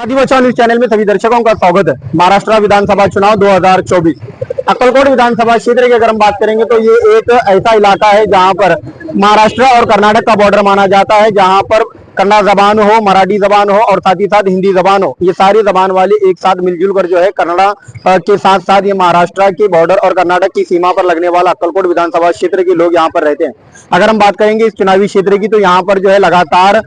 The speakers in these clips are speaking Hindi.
आदि बचाओ न्यूज चैनल में सभी दर्शकों का स्वागत है। महाराष्ट्र विधानसभा चुनाव 2024 अक्कलकोट विधानसभा क्षेत्र की अगर हम बात करेंगे तो ये एक ऐसा इलाका है जहां पर महाराष्ट्र और कर्नाटक का बॉर्डर माना जाता है, जहां पर कन्नड़ जबान हो, मराठी जबान हो और साथ ही साथ हिंदी जबान हो, ये सारी जबान वाले एक साथ मिलजुल कर जो है कन्नड़ा के साथ साथ ये महाराष्ट्र के बॉर्डर और कर्नाटक की सीमा पर लगने वाला अक्कलकोट विधानसभा क्षेत्र के लोग यहाँ पर रहते हैं। अगर हम बात करेंगे इस चुनावी क्षेत्र की तो यहाँ पर जो है लगातार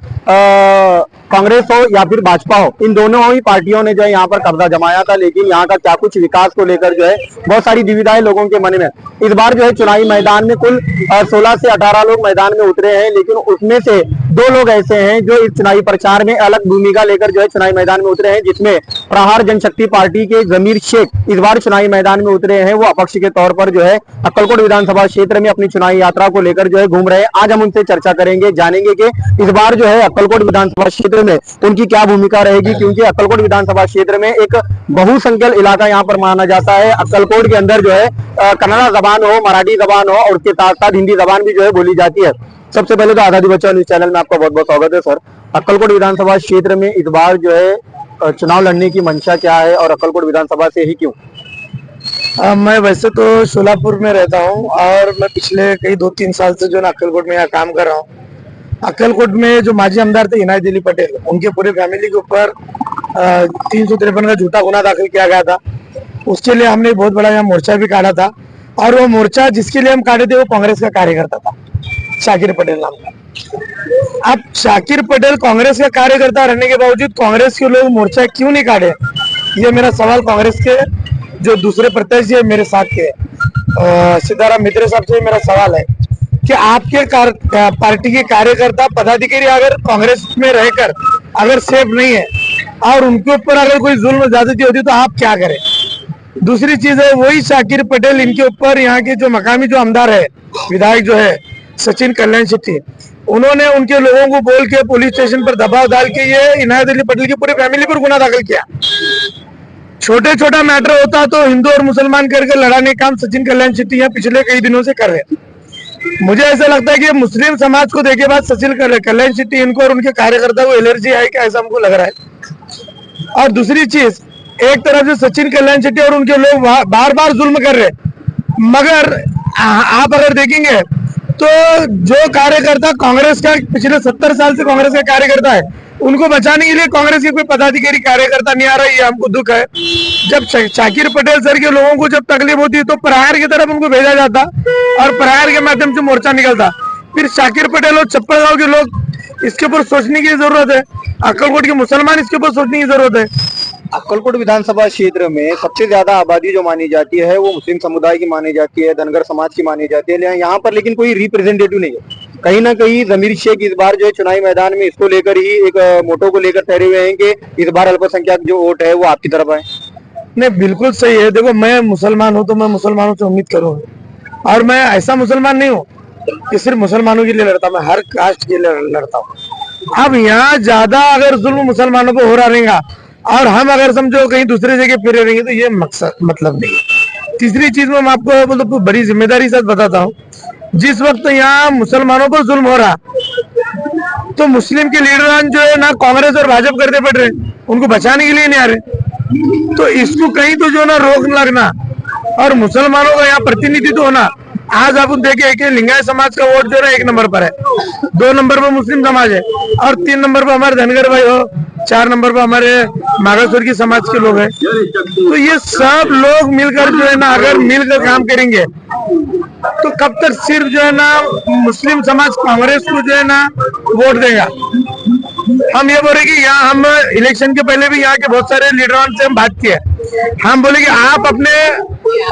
कांग्रेस हो या फिर भाजपा हो, इन दोनों ही पार्टियों ने जो है यहाँ पर कब्जा जमाया था, लेकिन यहाँ का क्या कुछ विकास को लेकर जो है बहुत सारी दुविधाएं लोगों के मन में। इस बार जो है चुनावी मैदान में कुल 16 से 18 लोग मैदान में उतरे हैं, लेकिन उसमें से 2 लोग ऐसे हैं जो इस चुनावी प्रचार में अलग भूमिका लेकर जो है चुनावी मैदान में उतरे हैं, जिसमें प्रहार जनशक्ति पार्टी के जमीर शेख इस बार चुनावी मैदान में उतरे हैं। वो अपक्ष के तौर पर जो है अक्कलकोट विधानसभा क्षेत्र में अपनी चुनावी यात्रा को लेकर जो है घूम रहे हैं। आज हम उनसे चर्चा करेंगे, जानेंगे कि इस बार जो है अक्कलकोट विधानसभा क्षेत्र में उनकी क्या भूमिका रहेगी, क्योंकि अक्कलकोट विधानसभा क्षेत्र में एक बहुसंख्यक इलाका यहाँ पर माना जाता है। अक्कलकोट के अंदर जो है कन्नड़ा जबान हो, मराठी जबान हो और उसके साथ साथ हिंदी जबान भी जो है बोली जाती है। सबसे पहले तो आजादी बचाओ न्यूज चैनल में आपका बहुत बहुत स्वागत है सर। अक्कलकोट विधानसभा क्षेत्र में इस बार जो है चुनाव लड़ने की मंशा क्या है और अक्कलकोट विधानसभा से ही क्यों? मैं वैसे तो सोलापुर में रहता हूँ और मैं पिछले कई 2-3 साल से जो है अक्कलकोट में यहाँ काम कर रहा हूँ। अक्कलकोट में जो माजी आमदार थे इनायत अली पटेल, उनके पूरे फैमिली के ऊपर 353 का झूठा गुना दाखिल किया गया था। उसके लिए हमने बहुत बड़ा यहाँ मोर्चा भी काटा था और वो मोर्चा जिसके लिए हम काटे थे वो कांग्रेस का कार्यकर्ता था, शाकिर पटेल नाम का। अब शाकिर पटेल कांग्रेस का कार्यकर्ता रहने के बावजूद कांग्रेस के लोग मोर्चा क्यों नहीं काटे, ये मेरा सवाल कांग्रेस के जो दूसरे प्रत्याशी मेरे साथ के सीताराम मित्रे साहब से मेरा सवाल है कि आपके पार्टी के कार्यकर्ता पदाधिकारी अगर कांग्रेस में रहकर अगर सेफ नहीं है और उनके ऊपर अगर कोई जुल्म ज्यादती होती तो आप क्या करें? दूसरी चीज है वही शाकिर पटेल, इनके ऊपर यहाँ के जो मकामी जो आमदार है, विधायक जो है सचिन कल्याण शेट्टी, उन्होंने उनके लोगों को बोल के पुलिस स्टेशन पर दबाव डाल के ये इनायत अली पटेल की पूरी फैमिली पर गुना दाखिल किया। छोटे छोटा मैटर होता तो हिंदू और मुसलमान करके लड़ाने का काम सचिन कल्याण शेट्टी यहाँ पिछले कई दिनों से कर रहे हैं। मुझे ऐसा लगता है कि मुस्लिम समाज को देखे बाद सचिन कल्याण शेट्टी इनको और उनके कार्यकर्ता को एलर्जी है क्या, ऐसा हमको लग रहा है। और दूसरी चीज, एक तरफ से सचिन कल्याण शेट्टी और उनके लोग बार बार जुल्म कर रहे, मगर आप अगर देखेंगे तो जो कार्यकर्ता कांग्रेस का पिछले 70 साल से कांग्रेस का कार्यकर्ता है, उनको बचाने के लिए कांग्रेस के कोई पदाधिकारी कार्यकर्ता नहीं आ रहा है, ये हमको दुख है। जब शाकिर पटेल सर के लोगों को जब तकलीफ होती है तो प्रहार की तरफ उनको भेजा जाता और प्रहार के माध्यम से मोर्चा निकलता। फिर शाकिर पटेल और चप्पल गांव के लोग इसके ऊपर सोचने की जरूरत है, अक्कलकोट के मुसलमान इसके ऊपर सोचने की जरूरत है। अक्कलकोट विधानसभा क्षेत्र में सबसे ज्यादा आबादी जो मानी जाती है वो मुस्लिम समुदाय की मानी जाती है, धनगर समाज की मानी जाती है। यहाँ पर लेकिन कोई रिप्रेजेंटेटिव नहीं है। कहीं ना कहीं जमीर शेख इस बार जो है चुनावी मैदान में इसको लेकर ही एक मोटो को लेकर ठहरे हुए हैं कि इस बार अल्पसंख्यक जो वोट है वो आपकी तरफ आए। नहीं, बिल्कुल सही है। देखो, मैं मुसलमान हूँ तो मैं मुसलमानों से उम्मीद करूंगा और मैं ऐसा मुसलमान नहीं हूँ कि सिर्फ मुसलमानों के लिए लड़ता, मैं हर कास्ट के लिए लड़ता हूँ। अब यहाँ ज्यादा अगर जुल्म मुसलमानों को हो रहा रहेगा और हम अगर समझो कहीं दूसरे जगह फिरे रहेंगे तो ये मकसद मतलब नहीं है। तीसरी चीज में मैं आपको मतलब बड़ी जिम्मेदारी से बताता हूँ, जिस वक्त यहाँ मुसलमानों पर जुल्म हो रहा तो मुस्लिम के लीडर जो है ना कांग्रेस और भाजपा करते पड़ रहे, उनको बचाने के लिए नहीं आ रहे। तो इसको कहीं तो जो ना रोक लगना और मुसलमानों का यहाँ प्रतिनिधित्व होना। आज आप देखे कि लिंगायत समाज का वोट जो है 1 नंबर पर है, 2 नंबर पर मुस्लिम समाज है और 3 नंबर पर हमारे धनगर भाई हो, 4 नंबर पर हमारे मागासवर्गीय समाज के लोग हैं। तो ये सब लोग मिलकर जो है ना अगर मिलकर काम करेंगे तो कब तक सिर्फ जो है ना मुस्लिम समाज कांग्रेस को जो है ना वोट देगा। हम ये बोले कि यहाँ हम इलेक्शन के पहले भी यहाँ के बहुत सारे लीडरों से हम बात किए, हम बोले कि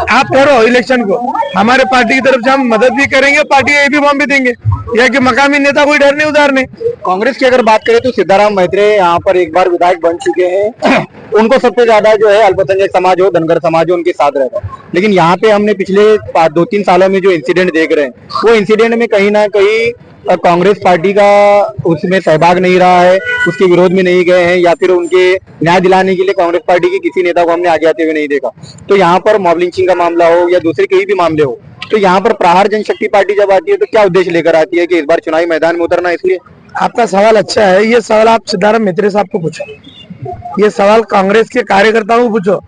आप करो इलेक्शन को, हमारे पार्टी की तरफ से हम मदद भी करेंगे, पार्टी का भी फॉर्म भी देंगे, या कि मकामी नेता कोई डर नहीं उधार नहीं। कांग्रेस की अगर बात करें तो सीताराम मैत्रे यहाँ पर एक बार विधायक बन चुके हैं। उनको सबसे ज्यादा जो है अल्पसंख्यक समाज हो, धनगर समाज हो, उनके साथ रहता है। लेकिन यहाँ पे हमने पिछले 2-3 सालों में जो इंसिडेंट देख रहे हैं वो इंसिडेंट में कहीं ना कहीं कांग्रेस पार्टी का उसमें सहभाग नहीं रहा है, उसके विरोध में नहीं गए हैं या फिर उनके न्याय दिलाने के लिए कांग्रेस पार्टी के किसी नेता को हमने आगे आते हुए नहीं देखा। तो यहाँ पर मॉब लिंचिंग का मामला हो या दूसरे कई भी मामले हो, तो यहाँ पर प्रहार जनशक्ति पार्टी जब आती है तो क्या उद्देश्य लेकर आती है कि इस बार चुनावी मैदान में उतरना? इसलिए आपका सवाल अच्छा है, ये सवाल आप सीताराम मित्रे साहब को पूछो। ये सवाल कांग्रेस के कार्यकर्ताओं को पूछो,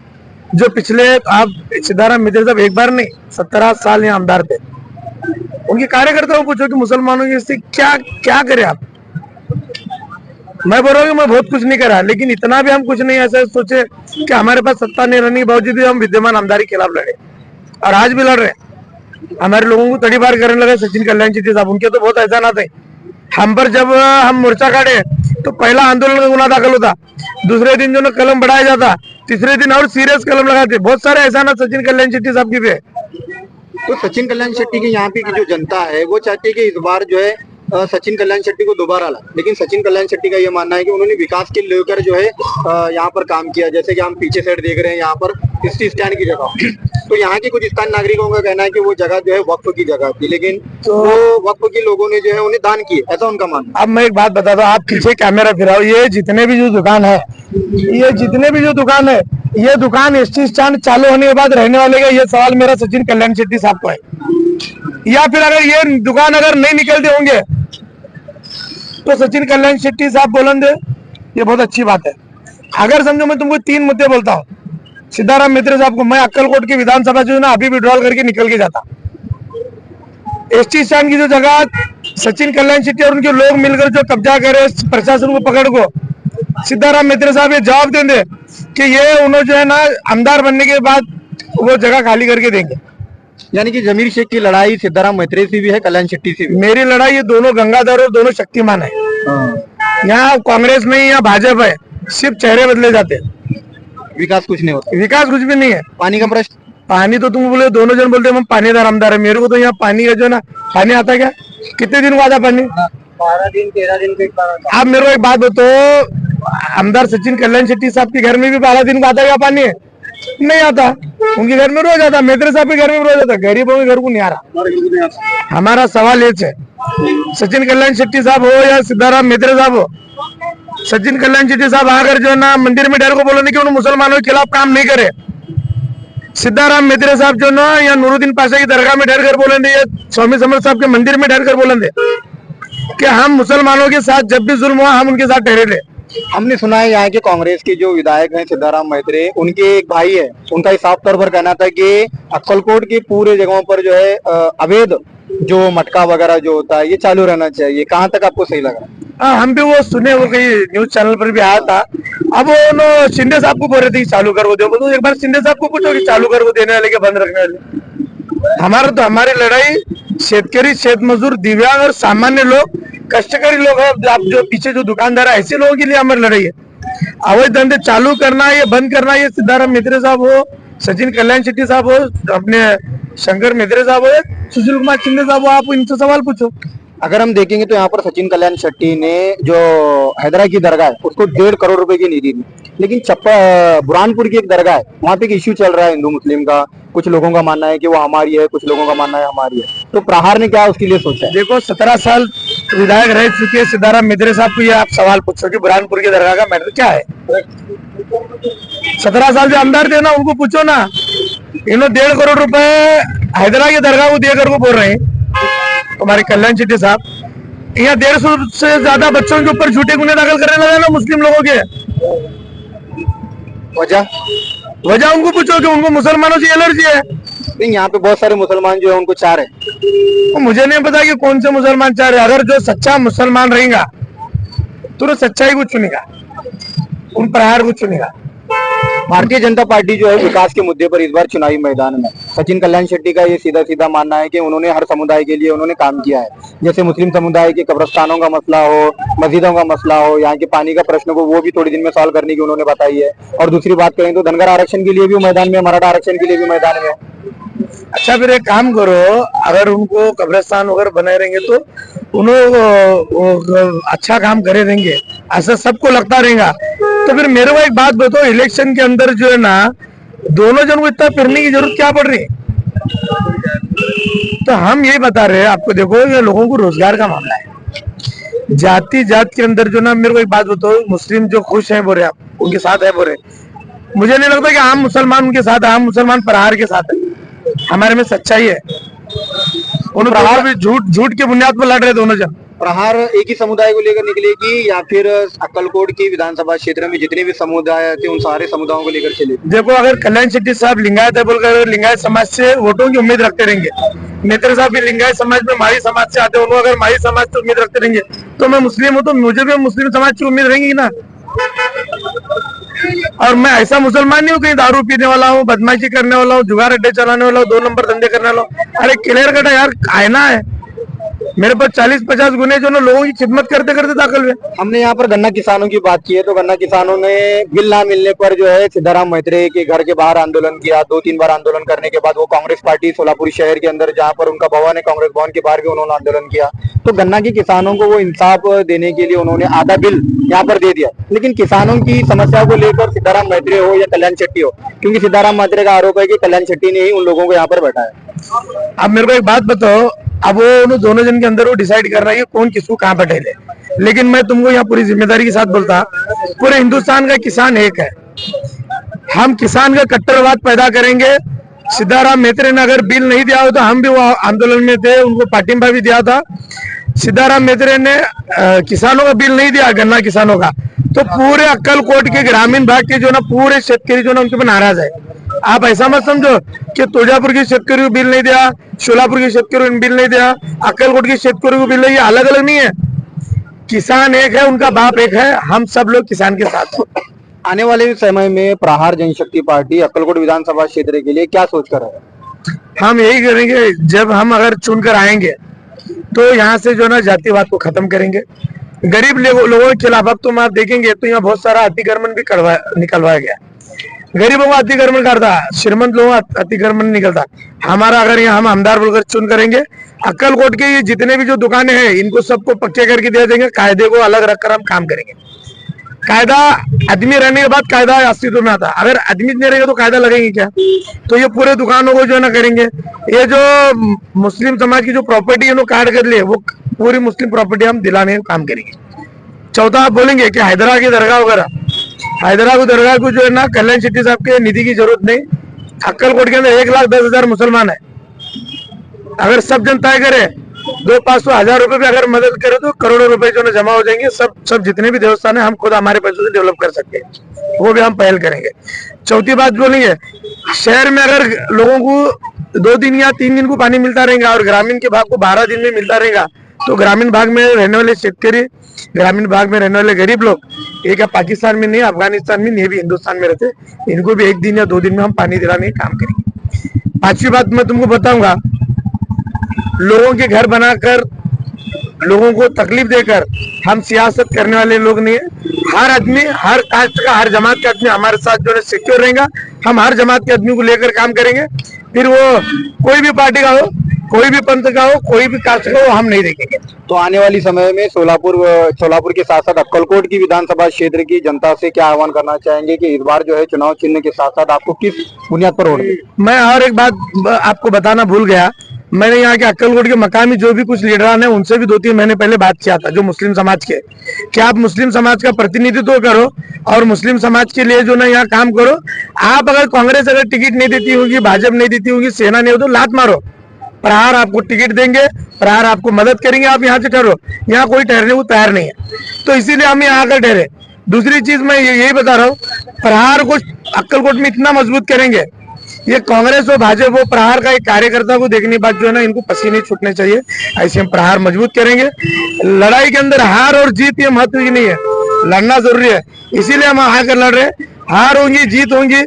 जो पिछले आप सिद्धाराम मित्र साहब एक बार नहीं 17 साल यहाँ आमदार थे, उनके कार्यकर्ताओं को पूछो कि मुसलमानों की स्थिति क्या क्या करे आप। मैं बोल रहा हूँ कि मैं बहुत कुछ नहीं करा, लेकिन इतना भी हम कुछ नहीं ऐसा सोचे कि हमारे पास सत्ता नहीं रहने के बावजूद भी हम विद्यमान आमदार के खिलाफ लड़े, और आज भी लड़ रहे हैं। हमारे लोगों को तड़ीपार करने लगे सचिन कल्याण शेट्टी साहब, उनके तो बहुत ऐसा ना थे। हम पर जब हम मोर्चा काटे तो पहला आंदोलन का गुना दाखिल होता, दूसरे दिन जो ना कलम बढ़ाया जाता, तीसरे दिन और सीरियस कलम लगाते। बहुत सारे ऐसा ना सचिन कल्याण शेट्टी साहब की भी है। तो सचिन कल्याण शेट्टी की यहाँ पे की जो जनता है वो चाहती है कि इस बार जो है सचिन कल्याण शेट्टी को दोबारा ला, लेकिन सचिन कल्याण शेट्टी का ये मानना है कि उन्होंने विकास के लेकर जो है यहाँ पर काम किया। जैसे कि हम पीछे साइड देख रहे हैं यहाँ पर एसटी स्टैंड की जगह, तो यहाँ के कुछ स्थानीय नागरिकों का कहना है कि वो जगह जो है वक्फ की जगह थी, लेकिन वो वक्फ के लोगों ने जो है उन्हें दान किए, ऐसा उनका मानना। अब मैं एक बात बताता हूँ, आप पीछे कैमरा फिराओ, ये जितने भी जो दुकान है, ये दुकान एसटी स्टैंड चालू होने के बाद रहने वाले का, ये सवाल मेरा सचिन कल्याण शेट्टी साहब को है। या फिर अगर ये दुकान अगर नहीं निकलते होंगे तो सचिन कल्याण शेट्टी साहब बोलेंगे, ये बहुत अच्छी बात है। अगर समझो मैं तुमको 3 मुद्दे बोलता हूँ, सिद्धाराम मित्र साहब को मैं अक्कलकोट की विधानसभा जो है ना अभी विड्रॉल करके निकल के जाता। एसटी स्टैंड की जो जगह सचिन कल्याण शेट्टी और उनके लोग मिलकर जो कब्जा करे, प्रशासन को पकड़ को सिद्धाराम मित्र साहब ये जवाब देंगे कि ये उन्होंने जो है ना आमदार बनने के बाद वो जगह खाली करके देंगे। यानी कि जमीर शेख की लड़ाई सिद्धाराम मैत्रेय से भी है, कल्याण शेट्टी से भी। मेरी लड़ाई ये दोनों गंगाधर और दोनों शक्तिमान है। यहाँ कांग्रेस नहीं, यहाँ भाजपा है, सिर्फ चेहरे बदले जाते हैं, विकास कुछ नहीं होता। विकास कुछ भी नहीं है। पानी का प्रश्न, पानी तो तुम बोले, दोनों जन बोलते हम पानीदार आमदार है, मेरे को तो यहाँ पानी का जो ना पानी आता क्या, कितने दिन को आता पानी? 12 दिन 13 दिन के बाद। आप मेरे को एक बात बताओ, आमदार सचिन कल्याण शेट्टी साहब के घर में भी 12 दिन को आता क्या पानी? नहीं आता। उनके घर में रोज आता, मित्र साहब के घर में रोज आता, गरीबों के घर को नहीं आ रहा। हमारा सवाल ये है, सचिन कल्याण शेट्टी साहब हो या सिद्धाराम मित्र साहब हो, सचिन कल्याण शेट्टी साहब आकर जो ना मंदिर में डर को बोलेंगे कि उन्होंने मुसलमानों के खिलाफ काम नहीं करे। सिद्धाराम मित्र साहब जो ना या नूरुद्दीन पाशा की दरगाह में डर कर बोलेंगे, या स्वामी समर्थ साहब के मंदिर में डर कर बोलेंगे कि हम मुसलमानों के साथ जब भी जुल्म हुआ हम उनके साथ ठहरे थे। हमने सुना है यहाँ के कांग्रेस के जो विधायक हैं सिद्धाराम मैत्रेय, उनके एक भाई है, उनका साफ तौर पर कहना था कि अक्कलकोट की पूरे जगहों पर जो है अवैध जो मटका वगैरह जो होता है ये चालू रहना चाहिए। कहाँ तक आपको सही लग रहा है? हाँ, हम भी वो सुने, वो कहीं न्यूज चैनल पर भी आया था। अब वो शिंदे साहब को बोल रहे थे कि चालू कर वो दो, तो एक बार शिंदे साहब को पूछो कि चालू कर वो देने वाले के बंद रखने वाले। हमारी लड़ाई शेतकरी, शेत मजदूर, दिव्यांग और सामान्य लोग, कष्टकारी लोग है, आप जो पीछे जो दुकानदार है, ऐसे लोगों के लिए हमारी लड़ाई है। अवैध धंधे चालू करना, ये बंद करना, ये सिद्धाराम मित्र साहब हो, सचिन कल्याण शेट्टी साहब हो, अपने शंकर मित्र साहब हो, सुशील कुमार शिंदे साहब हो, आप इनसे सवाल पूछो। अगर हम देखेंगे तो यहाँ पर सचिन कल्याण शेट्टी ने जो हैदरा की दरगाह है उसको 1.5 करोड़ रुपए की निधि दी, लेकिन बुरहानपुर की एक दरगाह है, वहाँ पे एक इश्यू चल रहा है हिंदू मुस्लिम का। कुछ लोगों का मानना है कि वो हमारी है, कुछ लोगों का मानना है हमारी है। तो प्रहार ने क्या उसके लिए सोचा है? देखो, 17 साल विधायक रह चुके सिद्धाराम मित्र साहब को ये आप सवाल पूछो कि बुरहानपुर की दरगाह का मैटर क्या है। 17 साल जो आमदार थे ना, उनको पूछो ना। इन्होंने 1.5 करोड़ रुपए हैदरा की दरगाह को देकर को बोल रहे हैं हमारे कल्याण शेट्टी साहब। यहाँ 150 से ज्यादा बच्चों के ऊपर झूठे गुने दाखिल करने लगे ना मुस्लिम लोगों के। वजह उनको पूछो कि उनको मुसलमानों से एलर्जी है। नहीं, यहाँ पे बहुत सारे मुसलमान जो है उनको चाह रहे। तो मुझे नहीं पता कि कौन से मुसलमान चाह रहे। अगर जो सच्चा मुसलमान रहेगा तो सच्चाई को चुनेगा, उन प्रहार को चुनेगा। भारतीय जनता पार्टी जो है विकास के मुद्दे पर इस बार चुनावी मैदान में, सचिन कल्याण शेट्टी का ये सीधा सीधा मानना है कि उन्होंने हर समुदाय के लिए उन्होंने काम किया है। जैसे मुस्लिम समुदाय के कब्रिस्तानों का मसला हो, मस्जिदों का मसला हो, यहाँ के पानी का प्रश्न को वो भी थोड़े दिन में सॉल्व करने की उन्होंने बताई है। और दूसरी बात करें तो धनगर आरक्षण के लिए भी मैदान में, मराठा आरक्षण के लिए भी मैदान में। अच्छा, फिर एक काम करो, अगर उनको कब्रिस्तान वगैरह बनाए रहेंगे तो उन्होंने अच्छा काम करे देंगे, ऐसा सबको लगता रहेगा। तो फिर मेरे को एक बात बताओ, इलेक्शन के अंदर जो है ना दोनों जन को इतना फिरने की जरूरत क्या पड़ रही है? तो हम यही बता रहे हैं आपको, देखो ये लोगों को रोजगार का मामला है। जाति जात के अंदर जो ना, मेरे को एक बात बताओ, मुस्लिम जो खुश है बोले, आप उनके साथ है बोले, मुझे नहीं लगता कि आम मुसलमान उनके साथ है। आम मुसलमान प्रहार के साथ है। हमारे में सच्चाई है। उन प्रहार भी झूठ की बुनियाद पर लड़ रहे दोनों जन। प्रहार एक ही समुदाय को लेकर निकलेगी या फिर अक्कलकोट की विधानसभा क्षेत्र में जितने भी समुदाय थे उन सारे समुदायों को लेकर चलेगी? देखो, अगर कल्याण शेट्टी साहब लिंगायत है बोलकर लिंगायत समाज से वोटों की उम्मीद रखते रहेंगे, नेत्र साहब भी लिंगायत समाज में माही समाज से आते हैं, वो अगर माही समाज से उम्मीद रखते रहेंगे तो मैं मुस्लिम हूँ तो मुझे भी मुस्लिम समाज की उम्मीद रहेगी ना। और मैं ऐसा मुसलमान नहीं हूँ कहीं दारू पीने वाला हूँ, बदमाशी करने वाला हूँ, जुगार अड्डे चलाने वाला हूँ, 2 नंबर धंधे करने वाला हूँ। अरे क्लियर कट है यार, आईना है मेरे पास 40-50 गुने जो ना लोगों की खिदमत करते करते दाखिल हुए। हमने यहाँ पर गन्ना किसानों की बात की है तो गन्ना किसानों ने बिल ना मिलने पर जो है सिद्धाराम मैत्रेय के घर के बाहर आंदोलन किया। 2-3 बार आंदोलन करने के बाद वो कांग्रेस पार्टी सोलापुर शहर के अंदर जहाँ पर उनका भवन है कांग्रेस भवन के बाहर भी उन्होंने आंदोलन किया। तो गन्ना के किसानों को वो इंसाफ देने के लिए उन्होंने आधा बिल यहाँ पर दे दिया, लेकिन किसानों की समस्या को लेकर सिद्धाराम मैत्रेय हो या कल्याण शेट्टी हो, क्योंकि सिद्धाराम मैत्रेय का आरोप है कि कल्याण शेट्टी ने ही उन लोगों को यहाँ पर बैठाया। अब मेरे को एक बात बताओ, अब वो दोनों जन के अंदर वो डिसाइड कर रहा है कि कौन किसको कहाँ बैठेले, लेकिन मैं तुमको यहाँ पूरी जिम्मेदारी के साथ बोलता, पूरे हिंदुस्तान का किसान एक है। हम किसान का कट्टरवाद पैदा करेंगे। सिद्धाराम मैत्रेय ने अगर बिल नहीं दिया हो तो हम भी वो आंदोलन में थे, उनको पाटिंबा भी दिया था। सिद्धाराम मैत्रेय ने किसानों का बिल नहीं दिया, गन्ना किसानों का, तो पूरे अक्कलकोट के ग्रामीण भाग के जो ना पूरे शेतकरी जो ना उनके ऊपर नाराज है। आप ऐसा मत समझो कि तुळजापुर के शेतकरी को बिल नहीं दिया, सोलापुर के शेतकरी को बिल नहीं दिया, अक्कलकोट के शेतकरी को बिल नहीं दिया, अलग अलग नहीं है। किसान एक है, उनका बाप एक है, हम सब लोग किसान के साथ हैं। आने वाले समय में प्रहार जनशक्ति पार्टी अक्कलकोट विधानसभा क्षेत्र के लिए क्या सोच कर है? हम यही करेंगे, जब हम अगर चुनकर आएंगे तो यहाँ से जो ना जातिवाद को खत्म करेंगे। गरीब लोगों के खिलाफ अब तुम आप देखेंगे तो यहाँ बहुत सारा अतिक्रमण भी निकलवाया गया। गरीबों को अतिक्रमण करता, श्रीमंत लोगों का अतिक्रमण निकलता। हमारा अगर यहाँ हम आमदार बोलकर चुन करेंगे, अक्कलकोट के ये जितने भी जो दुकानें हैं इनको सबको पक्के करके दे देंगे, कायदे को अलग रखकर हम काम करेंगे। कायदा आदमी रहने के बाद कायदा अस्तित्व में आता, अगर आदमी नहीं रहेगा तो कायदा लगेगी क्या? तो ये पूरे दुकानों को जो है ना करेंगे। ये जो मुस्लिम समाज की जो प्रॉपर्टी है काट कर लिए, वो पूरी मुस्लिम प्रॉपर्टी हम दिलाने का काम करेंगे। चौथा आप बोलेंगे कि हैदरा की दरगाह वगैरह, हैदरा की दरगाह को जो है ना कल्याण शेट्टी साहब के निधि की जरूरत नहीं। अक्कलकोट के अंदर 1,10,000 मुसलमान है, अगर सब जन तय करे 200-500 हजार रुपए भी अगर मदद करे तो करोड़ों रुपए जो ना जमा हो जाएंगे। सब जितने भी देवस्थान है हम खुद हमारे पैसों से डेवलप कर सकते हैं, वो भी हम पहल करेंगे। चौथी बात बोलेंगे, शहर में अगर लोगों को 2 दिन या 3 दिन को पानी मिलता रहेगा और ग्रामीण के भाग को 12 दिन में मिलता रहेगा, तो ग्रामीण भाग में रहने वाले शेतकरी, ग्रामीण भाग में रहने वाले गरीब लोग, एक पाकिस्तान में नहीं, अफगानिस्तान में नहीं, भी हिंदुस्तान में रहते, इनको भी 1 दिन या 2 दिन में हम पानी दिलाने का काम करेंगे। 5वीं बात मैं तुमको बताऊंगा, लोगों के घर बनाकर लोगों को तकलीफ देकर हम सियासत करने वाले लोग नहीं है। हर आदमी, हर कास्ट का, हर जमात का आदमी हमारे साथ जो है सिक्योर रहेगा। हम हर जमात के आदमी को लेकर काम करेंगे, फिर वो कोई भी पार्टी का हो, कोई भी पंथ का हो, कोई भी कास्ट का हो, हम नहीं देखेंगे। तो आने वाली समय में सोलापुर के साथ साथ अक्कलकोट की विधानसभा क्षेत्र की जनता से क्या आह्वान करना चाहेंगे कि इस बार जो है चुनाव चिन्ह के साथ साथ आपको किस बुनियाद पर वोट दें? मैं और एक बात आपको बताना भूल गया, मैंने यहाँ के अक्कलकोट के मकामी जो भी कुछ लीडरान है उनसे भी 2-3 महीने पहले बात किया था, जो मुस्लिम समाज के, कि आप मुस्लिम समाज का प्रतिनिधित्व करो और मुस्लिम समाज के लिए जो ना यहाँ काम करो। आप अगर कांग्रेस अगर टिकट नहीं देती होगी, भाजपा नहीं देती होगी, सेना नहीं हो तो लात मारो, प्रहार आपको टिकट देंगे, प्रहार आपको मदद करेंगे, आप यहाँ से ठहरो। यहाँ कोई ठहरने को तैयार नहीं है, तो इसीलिए हम यहाँ आकर ठहरे। दूसरी चीज मैं यही बता रहा हूँ, प्रहार को अक्कलकोट में इतना मजबूत करेंगे, ये कांग्रेस और भाजपा वो प्रहार का एक कार्यकर्ता को देखने के बाद जो है ना इनको पसीने छूटने चाहिए, ऐसे हम प्रहार मजबूत करेंगे। लड़ाई के अंदर हार और जीत ये महत्व की नहीं है, लड़ना जरूरी है, इसीलिए हम आकर लड़ रहे हैं। हार होंगी जीत होंगी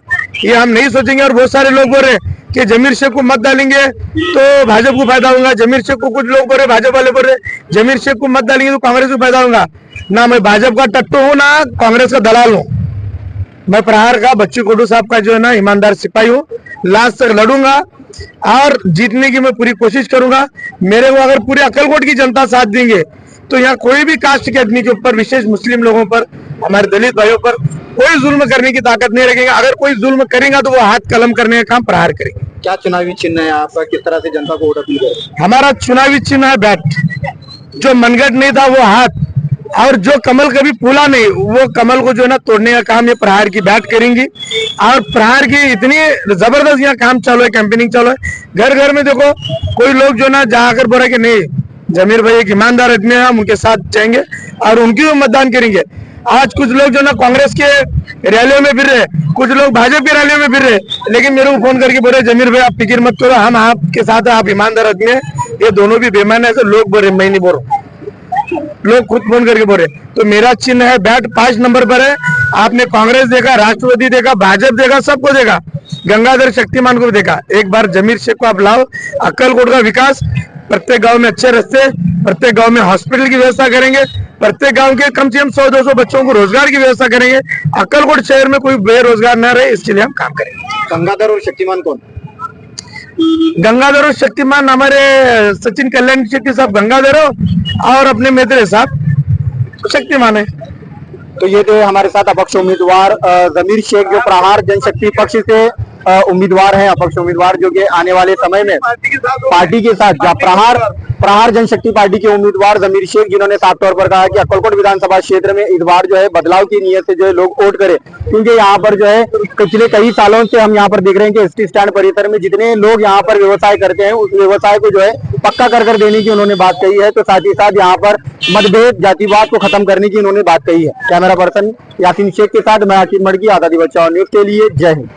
ये हम नहीं सोचेंगे। और बहुत सारे लोग बोल रहे हैं कि जमीर शेख को मत डालेंगे तो भाजपा को फायदा होगा, जमीर शेख को कुछ लोग बोल रहे, भाजपा वाले बोल रहे जमीर शेख को मत डालेंगे तो कांग्रेस को फायदा होगा। ना मैं भाजपा का टट्टू हूँ ना कांग्रेस का दलाल हूँ, मैं प्रहार का बच्चू कडू साहब का जो है ना ईमानदार सिपाही हूँ। लास्ट तक लड़ूंगा और जीतने की मैं पूरी कोशिश करूंगा। मेरे को अगर पूरे अक्कलकोट की जनता साथ देंगे तो यहाँ कोई भी कास्ट के आदमी के ऊपर, विशेष मुस्लिम लोगों पर, हमारे दलित भाइयों पर कोई जुल्म करने की ताकत नहीं रखेगा। अगर कोई जुल्म करेगा तो वो हाथ कलम करने का काम प्रहार करेंगे। क्या चुनावी चिन्ह है आपका, किस तरह से जनता को वोट अपील करें? हमारा चुनावी चिन्ह है बैट, जो मनगढ़ नहीं था वो हाथ, और जो कमल कभी फूला नहीं वो कमल को जो है ना तोड़ने का काम ये प्रहार की बैट करेंगी। और प्रहार की इतनी जबरदस्त यहाँ काम चालू है, कैंपेनिंग चालू है। घर घर में देखो, कोई लोग जो ना जाकर बोला कि नहीं जमीर भाई एक ईमानदार आदमी है, हम उनके साथ जाएंगे और उनकी भी मतदान करेंगे। आज कुछ लोग जो ना कांग्रेस के रैलियों में फिर रहे, कुछ लोग भाजपा की रैलियों में फिर रहे, लेकिन मेरे को फोन करके बोले जमीर भाई आप फिक्र मत करो, हम आपके साथ हैं, आप ईमानदार आदमी है। ये दोनों भी बेईमान है, ऐसे लोग बोल रहे, मैं नहीं बोल रहा, लोग खुद फोन करके बोले। तो मेरा चिन्ह है बैट 5 नंबर पर है। आपने कांग्रेस देखा, राष्ट्रवादी देखा, भाजपा देखा, सबको देखा, गंगाधर शक्तिमान को भी देखा। एक बार जमीर शेख को आप लाओ, अक्कलकोट का विकास, प्रत्येक गांव में अच्छे रास्ते, प्रत्येक गांव में हॉस्पिटल की व्यवस्था करेंगे, प्रत्येक गांव के कम से कम 100-200 बच्चों को रोजगार की व्यवस्था करेंगे। अक्कलकोट शहर में कोई बेरोजगार न रहे, इसके लिए हम काम करेंगे। गंगाधर और शक्तिमान कौन? गंगाधर और शक्तिमान हमारे सचिन कल्याण शेट्टी साहब गंगाधर हो, और अपने मित्र साहब शक्तिमान है। तो ये थे हमारे साथ अपक्ष उम्मीदवार जमीर शेख, जो प्रहार जनशक्ति पक्ष से उम्मीदवार है, अपक्ष उम्मीदवार, जो कि आने वाले समय में पार्टी के साथ प्रहार जनशक्ति पार्टी के उम्मीदवार जमीर शेख, जिन्होंने साफ तौर पर कहा कि अक्कलकोट विधानसभा क्षेत्र में इस बार जो है बदलाव की नीयत से जो है लोग वोट करें, क्योंकि यहाँ पर जो है पिछले कई सालों से हम यहाँ पर देख रहे हैं कि एसटी स्टैंड परिसर में जितने लोग यहाँ पर व्यवसाय करते हैं, उस व्यवसाय को जो है पक्का कर देने की उन्होंने बात कही है। तो साथ ही साथ यहाँ पर मतभेद, जातिवाद को खत्म करने की उन्होंने बात कही है। कैमरा पर्सन यासीन शेख के साथ मैं आकिब मड़की, आजादी बचाओ न्यूज के लिए, जय हिंद।